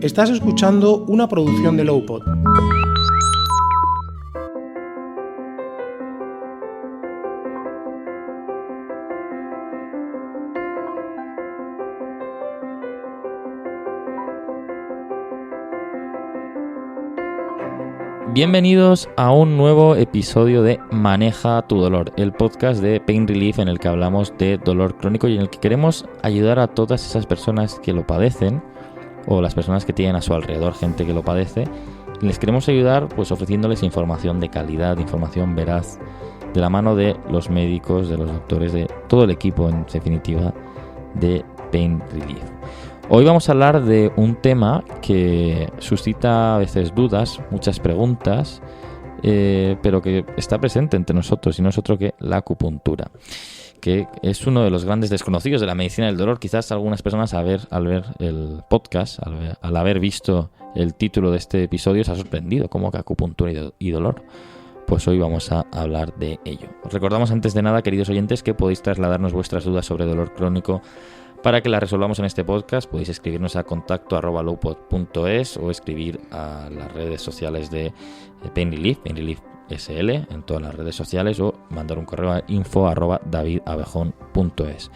Estás escuchando una producción de Lowpod. Bienvenidos a un nuevo episodio de Maneja tu dolor, el podcast de Pain Relief en el que hablamos de dolor crónico y en el que queremos ayudar a todas esas personas que lo padecen o las personas que tienen a su alrededor gente que lo padece. Les queremos ayudar pues ofreciéndoles información de calidad, información veraz, de la mano de los médicos, de los doctores, de todo el equipo en definitiva de Pain Relief. Hoy vamos a hablar de un tema que suscita a veces dudas, muchas preguntas, pero que está presente entre nosotros y no es otro que la acupuntura, que es uno de los grandes desconocidos de la medicina del dolor. Quizás algunas personas al ver el podcast, al haber visto el título de este episodio, se ha sorprendido, como que acupuntura y dolor. Pues hoy vamos a hablar de ello. Os recordamos antes de nada, queridos oyentes, que podéis trasladarnos vuestras dudas sobre dolor crónico para que las resolvamos en este podcast. Podéis escribirnos a contacto@lowpod.es o escribir a las redes sociales de Pain Relief SL en todas las redes sociales, o mandar un correo a info@davidabejón.es.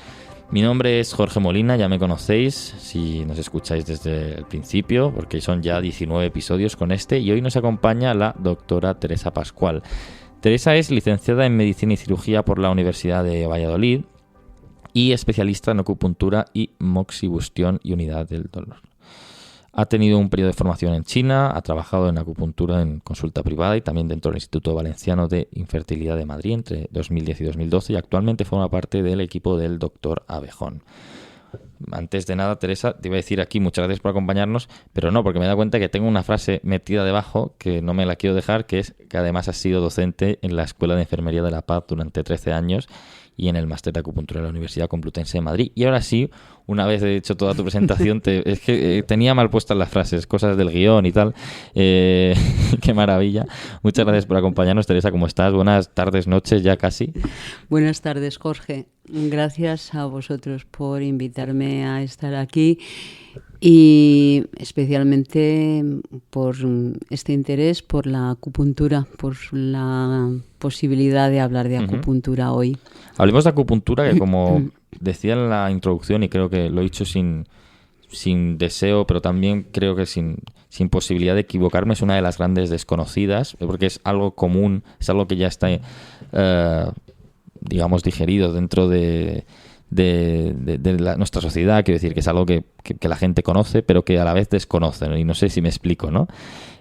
Mi nombre es Jorge Molina, ya me conocéis si nos escucháis desde el principio, porque son ya 19 episodios con este, y hoy nos acompaña la doctora Teresa Pascual. Teresa es licenciada en Medicina y Cirugía por la Universidad de Valladolid y especialista en acupuntura y moxibustión y unidad del dolor. Ha tenido un periodo de formación en China, ha trabajado en acupuntura en consulta privada y también dentro del Instituto Valenciano de Infertilidad de Madrid entre 2010 y 2012, y actualmente forma parte del equipo del Dr. Abejón. Antes de nada, Teresa, te iba a decir aquí muchas gracias por acompañarnos, pero no, porque me he dado cuenta que tengo una frase metida debajo que no me la quiero dejar, que es que además has sido docente en la Escuela de Enfermería de la Paz durante 13 años y en el Máster de Acupuntura de la Universidad Complutense de Madrid. Y ahora sí, una vez he hecho toda tu presentación, es que tenía mal puestas las frases, cosas del guión y tal. Qué maravilla. Muchas gracias por acompañarnos, Teresa. ¿Cómo estás? Buenas tardes, noches ya casi. Buenas tardes, Jorge. Gracias a vosotros por invitarme a estar aquí y especialmente por este interés por la acupuntura, por la posibilidad de hablar de acupuntura hoy. Hablemos de acupuntura, que como decía en la introducción, y creo que lo he dicho sin deseo, pero también creo que sin posibilidad de equivocarme, es una de las grandes desconocidas, porque es algo común, es algo que ya está digamos digerido dentro de nuestra sociedad. Quiero decir que es algo que la gente conoce, pero que a la vez desconoce, ¿no? Y no sé si me explico, ¿no?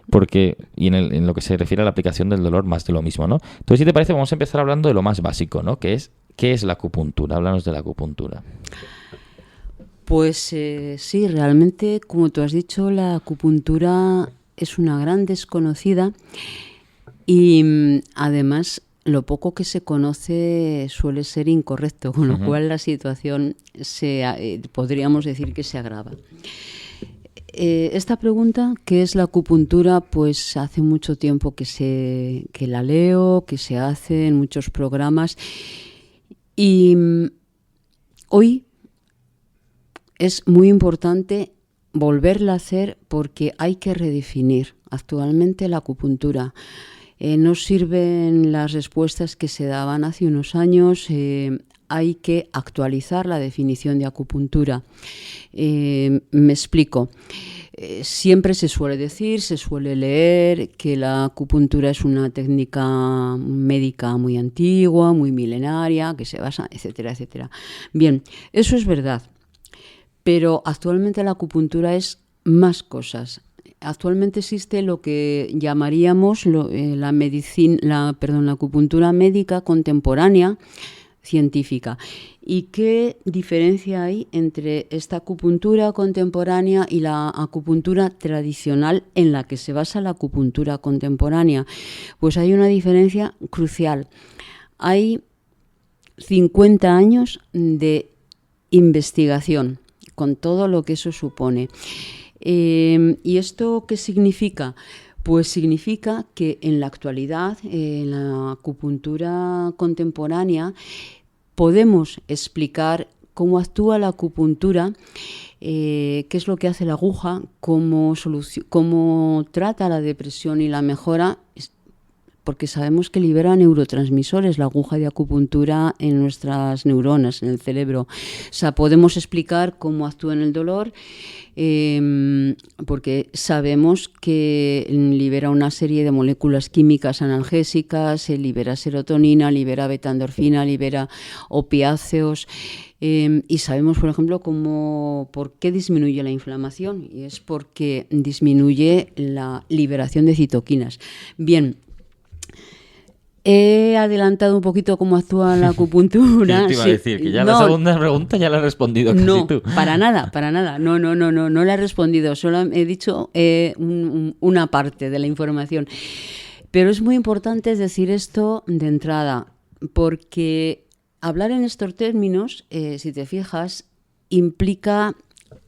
Porque, y en lo que se refiere a la aplicación del dolor, más de lo mismo, ¿no? Entonces, si te parece, vamos a empezar hablando de lo más básico, ¿no? ¿Qué es la acupuntura? Háblanos de la acupuntura. Pues sí, realmente, como tú has dicho, la acupuntura es una gran desconocida y además lo poco que se conoce suele ser incorrecto, con lo cual la situación podríamos decir que se agrava. Esta pregunta, ¿qué es la acupuntura? Pues hace mucho tiempo que la leo, que se hace en muchos programas, y hoy es muy importante volverla a hacer porque hay que redefinir actualmente la acupuntura. No sirven las respuestas que se daban hace unos años, hay que actualizar la definición de acupuntura. Me explico. Siempre se suele leer que la acupuntura es una técnica médica muy antigua, muy milenaria, que se basa, etcétera, etcétera. Bien, eso es verdad, pero actualmente la acupuntura es más cosas. Actualmente existe lo que llamaríamos la acupuntura médica contemporánea científica. ¿Y qué diferencia hay entre esta acupuntura contemporánea y la acupuntura tradicional en la que se basa la acupuntura contemporánea? Pues hay una diferencia crucial. Hay 50 años de investigación, con todo lo que eso supone. ¿Y esto qué significa? Pues significa que en la actualidad, en la acupuntura contemporánea, podemos explicar cómo actúa la acupuntura qué es lo que hace la aguja, cómo trata la depresión y la mejora, porque sabemos que libera neurotransmisores, la aguja de acupuntura en nuestras neuronas, en el cerebro. O sea, podemos explicar cómo actúa en el dolor, porque sabemos que libera una serie de moléculas químicas analgésicas, libera serotonina, libera beta-endorfina, libera opiáceos. Y sabemos, por ejemplo, por qué disminuye la inflamación, y es porque disminuye la liberación de citoquinas. Bien, he adelantado un poquito cómo actúa la acupuntura. Yo te iba a decir que ya la segunda pregunta ya la has respondido casi no, tú. Para nada. No la he respondido. Solo he dicho una parte de la información. Pero es muy importante decir esto de entrada, porque hablar en estos términos, si te fijas, implica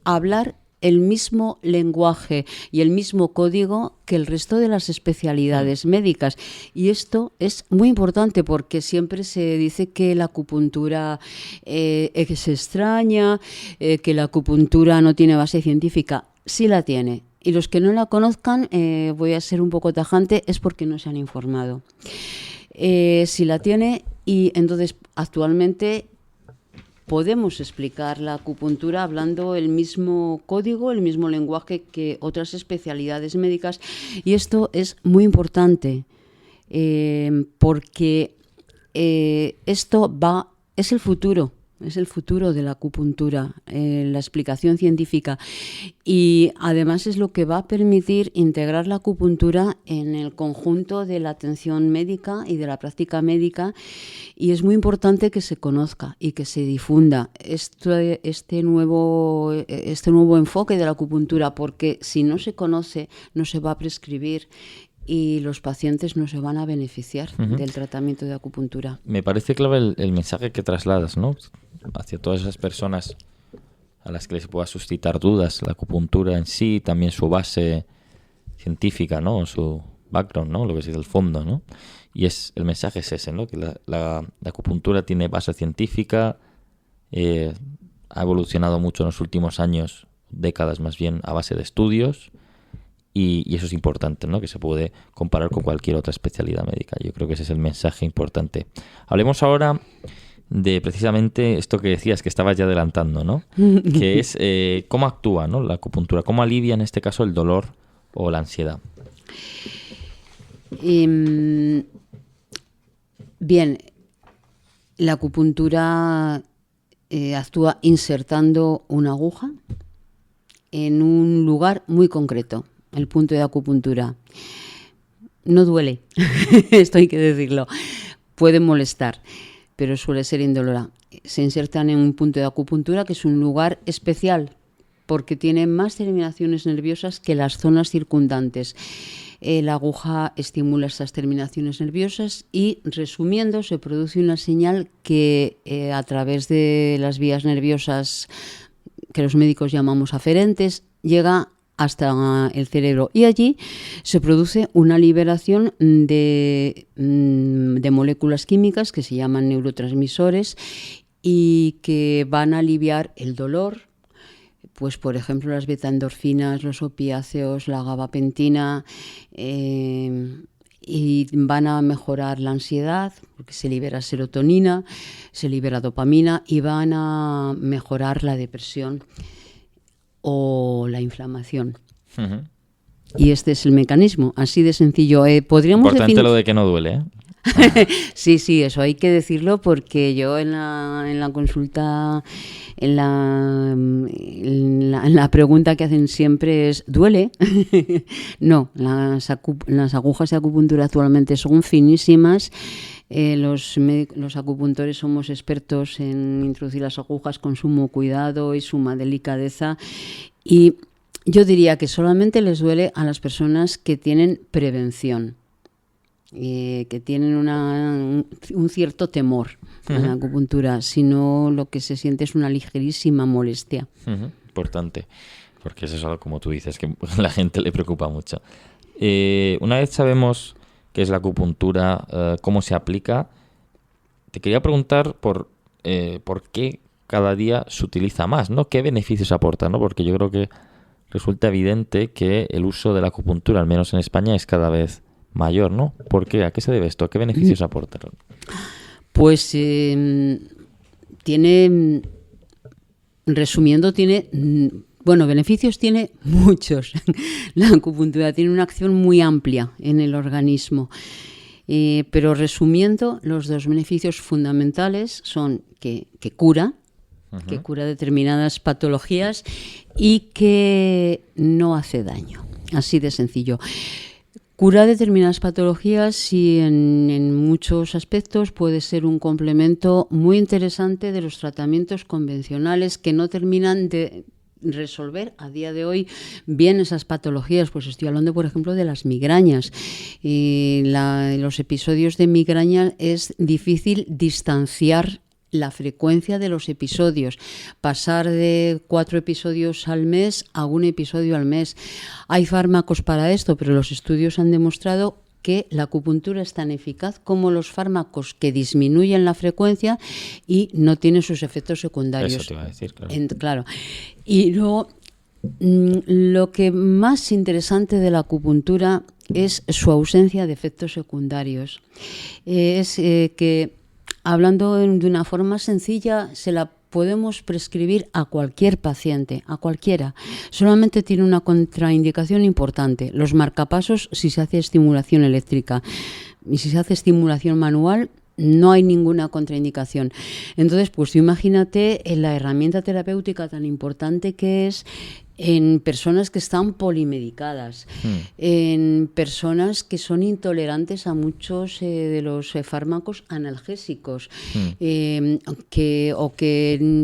hablar el mismo lenguaje y el mismo código que el resto de las especialidades médicas. Y esto es muy importante porque siempre se dice que la acupuntura es extraña, que la acupuntura no tiene base científica. Sí la tiene. Y los que no la conozcan, voy a ser un poco tajante, es porque no se han informado. Sí la tiene, y entonces actualmente podemos explicar la acupuntura hablando el mismo código, el mismo lenguaje que otras especialidades médicas, y esto es muy importante porque esto es el futuro. Es el futuro de la acupuntura, la explicación científica, y además es lo que va a permitir integrar la acupuntura en el conjunto de la atención médica y de la práctica médica, y es muy importante que se conozca y que se difunda este nuevo enfoque de la acupuntura, porque si no se conoce no se va a prescribir y los pacientes no se van a beneficiar del tratamiento de acupuntura. Me parece clave el mensaje que trasladas, ¿no?, hacia todas esas personas a las que les pueda suscitar dudas la acupuntura en sí, también su base científica, ¿no?, su background, ¿no?, lo que es el fondo, ¿no? Y el mensaje es ese, ¿no?, que la acupuntura tiene base científica, ha evolucionado mucho en los últimos años, décadas más bien, a base de estudios. Y eso es importante, ¿no?, que se puede comparar con cualquier otra especialidad médica. Yo creo que ese es el mensaje importante. Hablemos ahora de precisamente esto que decías, que estabas ya adelantando, ¿no? Que es cómo actúa, ¿no?, la acupuntura, cómo alivia en este caso el dolor o la ansiedad. Bien, la acupuntura actúa insertando una aguja en un lugar muy concreto. El punto de acupuntura no duele, esto hay que decirlo, puede molestar, pero suele ser indolora. Se insertan en un punto de acupuntura que es un lugar especial porque tiene más terminaciones nerviosas que las zonas circundantes. La aguja estimula estas terminaciones nerviosas y, resumiendo, se produce una señal que a través de las vías nerviosas que los médicos llamamos aferentes llega hasta el cerebro, y allí se produce una liberación de moléculas químicas que se llaman neurotransmisores y que van a aliviar el dolor, pues por ejemplo las beta-endorfinas, los opiáceos, la gabapentina, y van a mejorar la ansiedad porque se libera serotonina, se libera dopamina, y van a mejorar la depresión o la inflamación. Uh-huh. Y este es el mecanismo, así de sencillo. Podríamos Importante lo de que no duele, ¿eh? Sí, eso hay que decirlo, porque yo en la consulta, en la pregunta que hacen siempre es ¿duele? No, las agujas de acupuntura actualmente son finísimas. Los acupuntores somos expertos en introducir las agujas con sumo cuidado y suma delicadeza, y yo diría que solamente les duele a las personas que tienen prevención, que tienen un cierto temor a la acupuntura, sino lo que se siente es una ligerísima molestia. Importante, porque eso es algo, como tú dices, que a la gente le preocupa mucho. Una vez sabemos qué es la acupuntura, cómo se aplica, te quería preguntar por qué cada día se utiliza más, ¿no? ¿Qué beneficios aporta, no? Porque yo creo que resulta evidente que el uso de la acupuntura, al menos en España, es cada vez mayor, ¿no? ¿Por qué? ¿A qué se debe esto? ¿Qué beneficios aporta? Pues tiene, resumiendo, beneficios tiene muchos. La acupuntura tiene una acción muy amplia en el organismo. Pero resumiendo, los dos beneficios fundamentales son que cura, que cura determinadas patologías y que no hace daño. Así de sencillo. Cura determinadas patologías y en muchos aspectos puede ser un complemento muy interesante de los tratamientos convencionales que no terminan de resolver a día de hoy bien esas patologías. Pues estoy hablando, por ejemplo, de las migrañas. Los episodios de migraña es difícil distanciar la frecuencia de los episodios, pasar de 4 episodios al mes a 1 episodio al mes. Hay fármacos para esto, pero los estudios han demostrado que la acupuntura es tan eficaz como los fármacos que disminuyen la frecuencia y no tienen sus efectos secundarios. Eso te iba a decir, claro. Claro. Y luego, lo que más interesante de la acupuntura es su ausencia de efectos secundarios. Que, hablando de una forma sencilla, se la podemos prescribir a cualquier paciente, a cualquiera. Solamente tiene una contraindicación importante: los marcapasos si se hace estimulación eléctrica. Y si se hace estimulación manual, no hay ninguna contraindicación. Entonces, pues tú imagínate la herramienta terapéutica tan importante que es en personas que están polimedicadas, en personas que son intolerantes a muchos de los fármacos analgésicos, que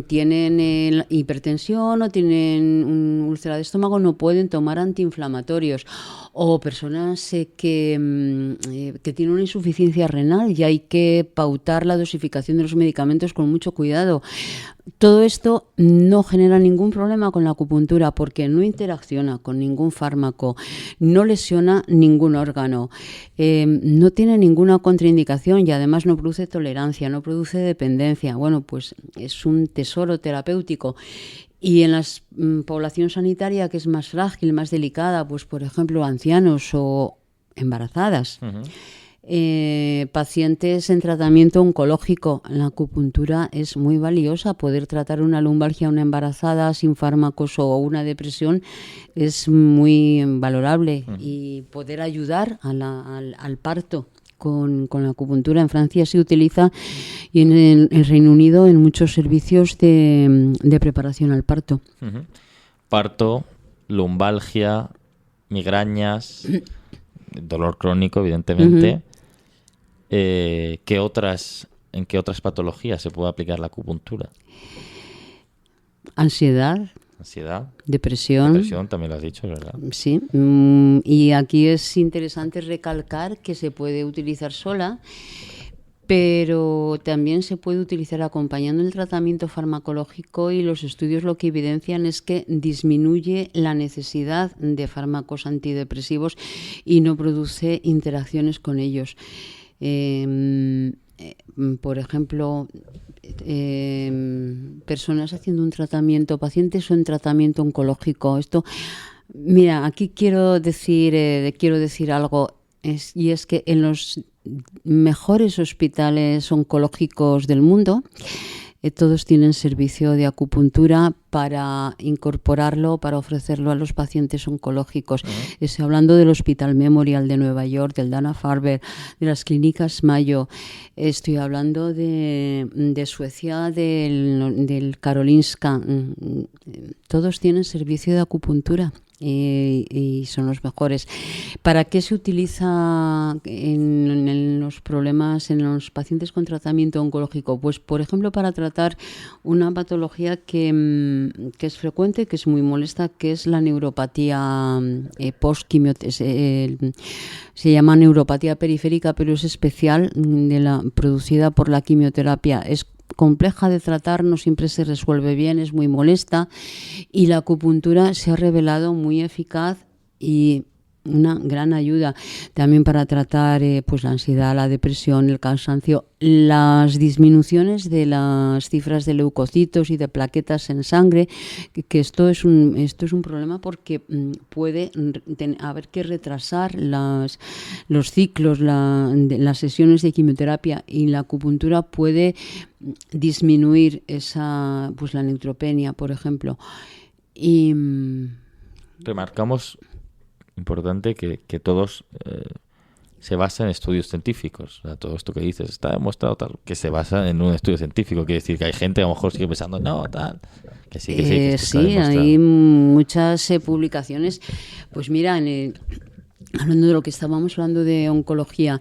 tienen hipertensión o tienen un úlcera de estómago, no pueden tomar antiinflamatorios, o personas que tienen una insuficiencia renal y hay que pautar la dosificación de los medicamentos con mucho cuidado. Todo esto no genera ningún problema con la acupuntura porque no interacciona con ningún fármaco, no lesiona ningún órgano, no tiene ninguna contraindicación y además no produce tolerancia, no produce dependencia. Bueno, pues es un tesoro terapéutico. Y en la población sanitaria, que es más frágil, más delicada, pues por ejemplo ancianos o embarazadas, pacientes en tratamiento oncológico, la acupuntura es muy valiosa. Poder tratar una lumbalgia a una embarazada sin fármacos o una depresión es muy valorable, y poder ayudar al parto con la acupuntura. En Francia se utiliza, y en el Reino Unido en muchos servicios de preparación al parto. Parto, lumbalgia, migrañas, dolor crónico, evidentemente. ¿En qué otras patologías se puede aplicar la acupuntura? Ansiedad, depresión también lo has dicho, ¿verdad? Sí, y aquí es interesante recalcar que se puede utilizar sola, pero también se puede utilizar acompañando el tratamiento farmacológico, y los estudios lo que evidencian es que disminuye la necesidad de fármacos antidepresivos y no produce interacciones con ellos. Por ejemplo, personas haciendo un tratamiento, pacientes en tratamiento oncológico. Mira, aquí quiero decir algo, y es que en los mejores hospitales oncológicos del mundo, todos tienen servicio de acupuntura para incorporarlo, para ofrecerlo a los pacientes oncológicos. Estoy hablando del Hospital Memorial de Nueva York, del Dana-Farber, de las clínicas Mayo. Estoy hablando de Suecia, del Karolinska. Todos tienen servicio de acupuntura. Y son los mejores. ¿Para qué se utiliza en los problemas, en los pacientes con tratamiento oncológico? Pues, por ejemplo, para tratar una patología que es frecuente, que es muy molesta, que es la neuropatía post-quimioterapia. Se llama neuropatía periférica, pero es especial, producida por la quimioterapia. Es compleja de tratar, no siempre se resuelve bien, es muy molesta, y la acupuntura se ha revelado muy eficaz y una gran ayuda también para tratar pues la ansiedad, la depresión, el cansancio, las disminuciones de las cifras de leucocitos y de plaquetas en sangre, que esto es un problema porque puede haber que retrasar los ciclos, las sesiones de quimioterapia, y la acupuntura puede disminuir esa, pues la neutropenia, por ejemplo. Y remarcamos, importante, que todos se basa en estudios científicos. O sea, todo esto que dices está demostrado, tal, que se basa en un estudio científico. Quiere decir que hay gente que a lo mejor sigue pensando, no, tal, que sí, que esto está demostrado. Hay muchas publicaciones. Pues mira, hablando de lo que estábamos hablando de oncología,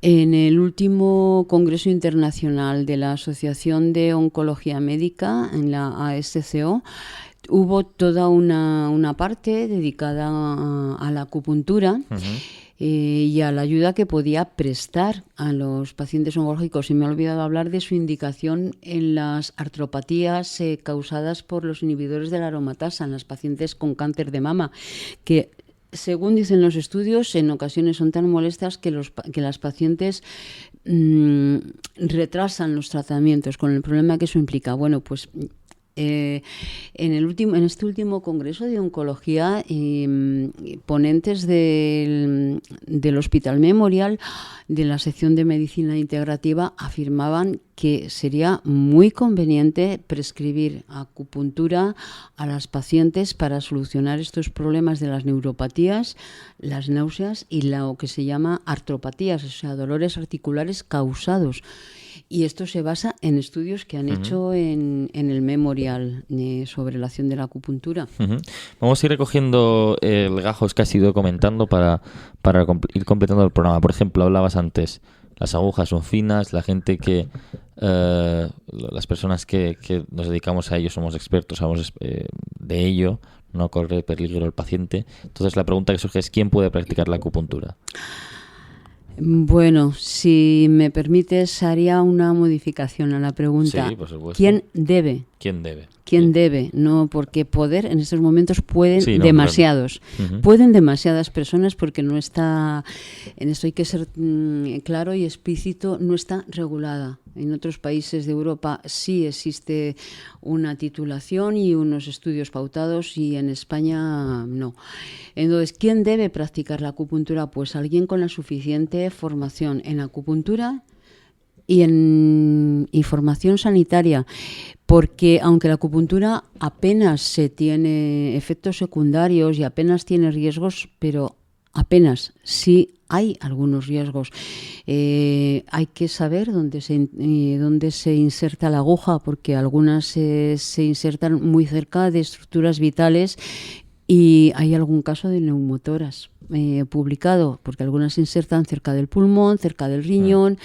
en el último Congreso Internacional de la Asociación de Oncología Médica, en la ASCO, hubo toda una parte dedicada a la acupuntura y a la ayuda que podía prestar a los pacientes oncológicos. Y me he olvidado hablar de su indicación en las artropatías causadas por los inhibidores de la aromatasa en las pacientes con cáncer de mama, que según dicen los estudios, en ocasiones son tan molestas que las pacientes retrasan los tratamientos, con el problema que eso implica. Bueno, pues en este último congreso de oncología, ponentes del Hospital Memorial, de la sección de medicina integrativa, afirmaban que sería muy conveniente prescribir acupuntura a las pacientes para solucionar estos problemas de las neuropatías, las náuseas y lo que se llama artropatías, o sea, dolores articulares causados. Y esto se basa en estudios que han hecho en el Memorial sobre la acción de la acupuntura. Vamos a ir recogiendo gajos que has ido comentando para ir completando el programa. Por ejemplo, hablabas antes, las agujas son finas, la gente que... las personas que nos dedicamos a ello somos expertos, sabemos de ello, no corre peligro el paciente. Entonces la pregunta que surge es, ¿quién puede practicar la acupuntura? Bueno, si me permites, haría una modificación a la pregunta. Sí, por supuesto. ¿Quién debe? ¿Quién debe? ¿Quién debe? No, porque poder en estos momentos pueden demasiados. Claro. Pueden demasiadas personas, porque no está, en esto hay que ser claro y explícito, no está regulada. En otros países de Europa sí existe una titulación y unos estudios pautados, y en España no. Entonces, ¿quién debe practicar la acupuntura? Pues alguien con la suficiente formación en acupuntura y en formación sanitaria, porque aunque la acupuntura apenas se tiene efectos secundarios y apenas tiene riesgos, pero apenas sí hay algunos riesgos. Hay que saber dónde se inserta la aguja, porque algunas se insertan muy cerca de estructuras vitales, y hay algún caso de neumotoras publicado, porque algunas se insertan cerca del pulmón, cerca del riñón,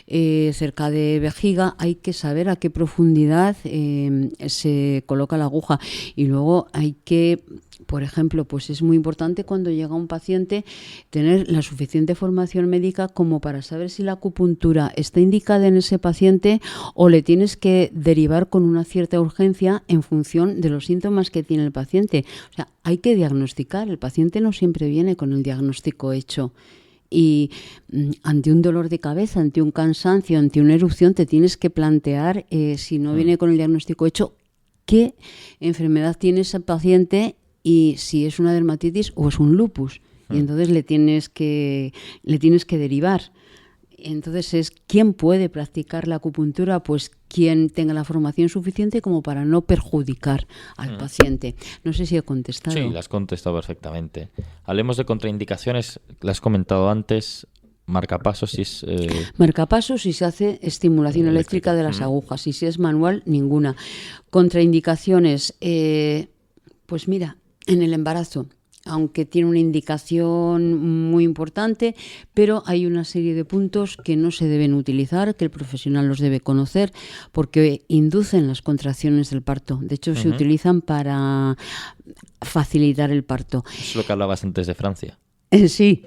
cerca de vejiga. Hay que saber a qué profundidad se coloca la aguja. Y luego hay que, por ejemplo, pues es muy importante cuando llega un paciente tener la suficiente formación médica como para saber si la acupuntura está indicada en ese paciente o le tienes que derivar con una cierta urgencia en función de los síntomas que tiene el paciente. O sea, hay que diagnosticar. El paciente no siempre viene con el diagnóstico hecho. Y ante un dolor de cabeza, ante un cansancio, ante una erupción, te tienes que plantear, si no viene con el diagnóstico hecho, qué enfermedad tiene ese paciente y si es una dermatitis o es un lupus. Y entonces le tienes que derivar. Entonces es quién puede practicar la acupuntura, pues quien tenga la formación suficiente como para no perjudicar al paciente. No sé si he contestado. Sí, la has contestado perfectamente. Hablemos de contraindicaciones, la has comentado antes. Marcapasos, si es... Marcapasos si se hace estimulación eléctrica de las agujas, y si es manual, ninguna. Contraindicaciones, pues mira, en el embarazo, aunque tiene una indicación muy importante, pero hay una serie de puntos que no se deben utilizar, que el profesional los debe conocer, porque inducen las contracciones del parto. De hecho, se utilizan para facilitar el parto. Es lo que hablabas antes de Francia. Sí.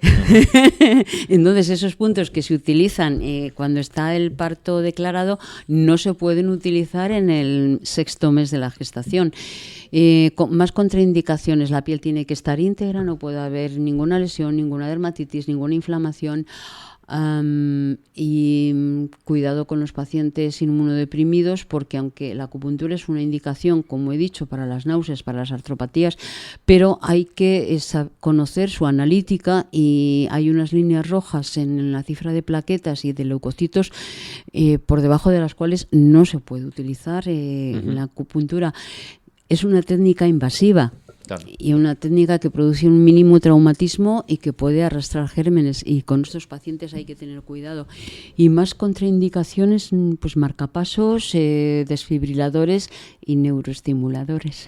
Entonces, esos puntos que se utilizan cuando está el parto declarado no se pueden utilizar en el 6º mes de la gestación. Con más contraindicaciones, la piel tiene que estar íntegra, no puede haber ninguna lesión, ninguna dermatitis, ninguna inflamación. Y cuidado con los pacientes inmunodeprimidos, porque aunque la acupuntura es una indicación, como he dicho, para las náuseas, para las artropatías, pero hay que conocer su analítica, y hay unas líneas rojas en la cifra de plaquetas y de leucocitos por debajo de las cuales no se puede utilizar la acupuntura. Es una técnica invasiva. Claro. Y una técnica que produce un mínimo traumatismo y que puede arrastrar gérmenes, y con estos pacientes hay que tener cuidado. Y más contraindicaciones, pues marcapasos, desfibriladores y neuroestimuladores.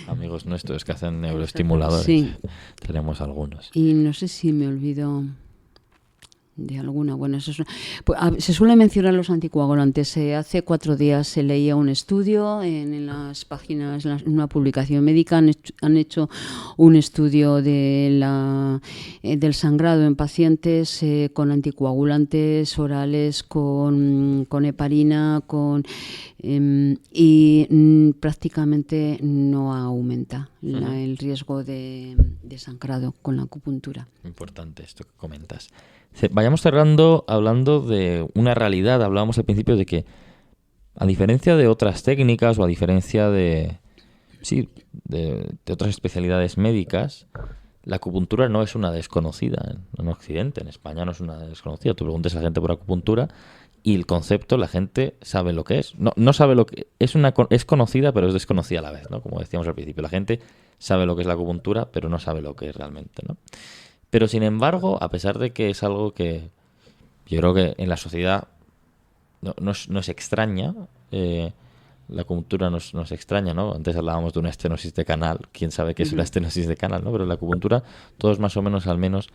Amigos nuestros que hacen neuroestimuladores, sí. Tenemos algunos. Y no sé si me olvido de alguna. Bueno, eso es, pues, se suele mencionar los anticoagulantes. Hace 4 días se leía un estudio en las páginas, en una publicación médica. Han hecho un estudio del sangrado en pacientes con anticoagulantes orales, con heparina, y prácticamente no aumenta el riesgo de sangrado con la acupuntura. Importante esto que comentas. Vayamos cerrando hablando de una realidad. Hablábamos al principio de que, a diferencia de otras técnicas o a diferencia de otras especialidades médicas, la acupuntura no es una desconocida en Occidente. En España no es una desconocida. Tú preguntas a la gente por acupuntura y el concepto, la gente sabe lo que es. No sabe lo que es. Es conocida, pero es desconocida a la vez, ¿no? Como decíamos al principio, la gente sabe lo que es la acupuntura, pero no sabe lo que es realmente, ¿no? Pero sin embargo, a pesar de que es algo que yo creo que en la sociedad no es extraña, la acupuntura nos extraña, ¿no? Antes hablábamos de una estenosis de canal. ¿Quién sabe qué es una estenosis de canal, no? Pero la acupuntura, todos más o menos al menos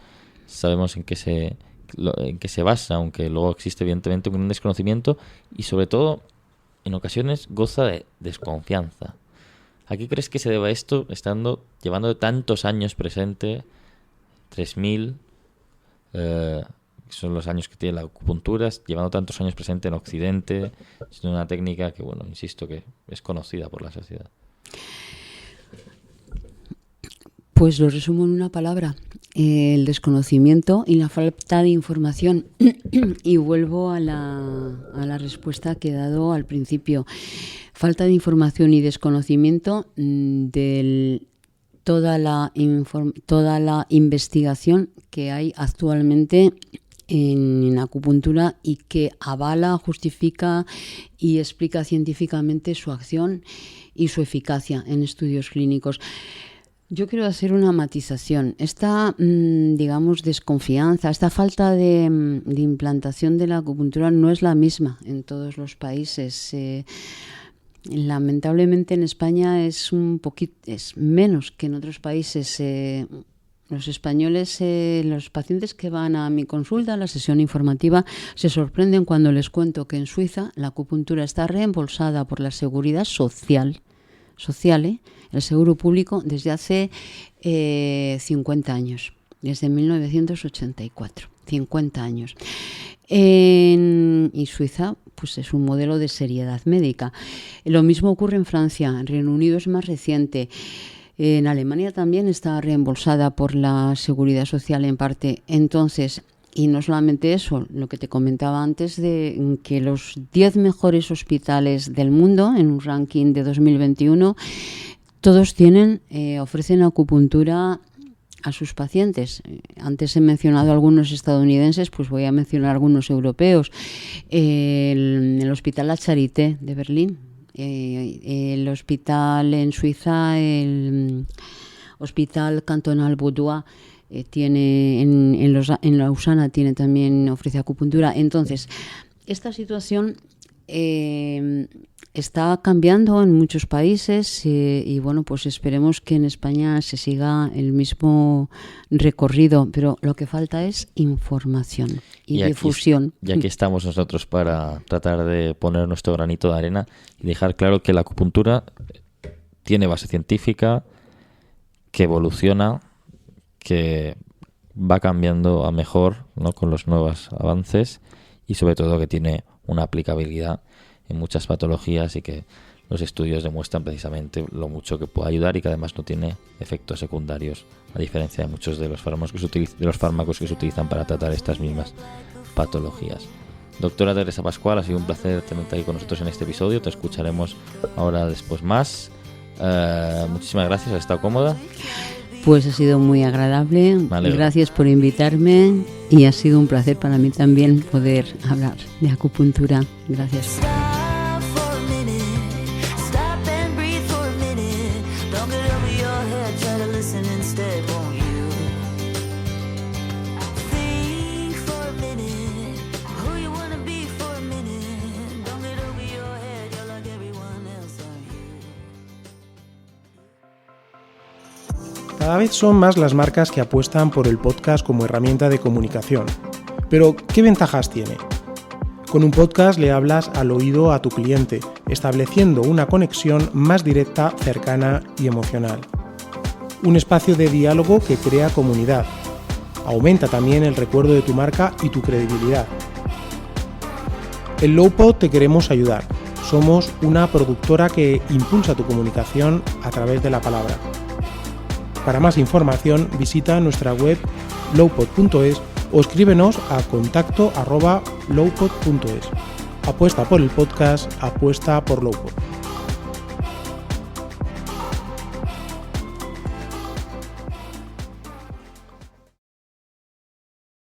sabemos en qué se basa, aunque luego existe evidentemente un desconocimiento y sobre todo en ocasiones goza de desconfianza. ¿A qué crees que se deba esto, llevando tantos años presente? 3.000 son los años que tiene la acupuntura, llevando tantos años presente en Occidente, es una técnica que, bueno, insisto, que es conocida por la sociedad. Pues lo resumo en una palabra: el desconocimiento y la falta de información. Y vuelvo a la respuesta que he dado al principio. Falta de información y desconocimiento del toda la investigación que hay actualmente en acupuntura y que avala, justifica y explica científicamente su acción y su eficacia en estudios clínicos. Yo quiero hacer una matización. Esta, desconfianza, esta falta de implantación de la acupuntura no es la misma en todos los países. Lamentablemente en España es menos que en otros países. Los españoles, los pacientes que van a mi consulta, a la sesión informativa, se sorprenden cuando les cuento que en Suiza la acupuntura está reembolsada por la Seguridad Social, el seguro público, desde hace 50 años, desde 1984, 50 años. Y Suiza pues es un modelo de seriedad médica. Lo mismo ocurre en Francia. En Reino Unido es más reciente. En Alemania también está reembolsada por la Seguridad Social en parte. Entonces, y no solamente eso, lo que te comentaba antes de que los 10 mejores hospitales del mundo, en un ranking de 2021, todos ofrecen acupuntura a sus pacientes. Antes he mencionado algunos estadounidenses, pues voy a mencionar algunos europeos. El Hospital La Charité de Berlín, el hospital en Suiza, el Hospital Cantonal Vaudois, tiene en Lausana también ofrece acupuntura. Entonces, esta situación está cambiando en muchos países y bueno, pues esperemos que en España se siga el mismo recorrido, pero lo que falta es información y difusión. Y aquí estamos nosotros para tratar de poner nuestro granito de arena y dejar claro que la acupuntura tiene base científica, que evoluciona, que va cambiando a mejor, ¿no?, con los nuevos avances, y sobre todo que tiene una aplicabilidad en muchas patologías y que los estudios demuestran precisamente lo mucho que puede ayudar y que además no tiene efectos secundarios, a diferencia de muchos de los fármacos que se utilizan para tratar estas mismas patologías. Doctora Teresa Pascual, ha sido un placer tenerte aquí con nosotros en este episodio. Te escucharemos ahora después más. Muchísimas gracias, ¿has estado cómoda? Pues ha sido muy agradable. Gracias por invitarme y ha sido un placer para mí también poder hablar de acupuntura. Gracias. Cada vez son más las marcas que apuestan por el podcast como herramienta de comunicación. Pero, ¿qué ventajas tiene? Con un podcast le hablas al oído a tu cliente, estableciendo una conexión más directa, cercana y emocional. Un espacio de diálogo que crea comunidad. Aumenta también el recuerdo de tu marca y tu credibilidad. En Lowpod te queremos ayudar. Somos una productora que impulsa tu comunicación a través de la palabra. Para más información visita nuestra web lowpod.es o escríbenos a contacto@lowpod.es. Apuesta por el podcast, apuesta por Lowpod.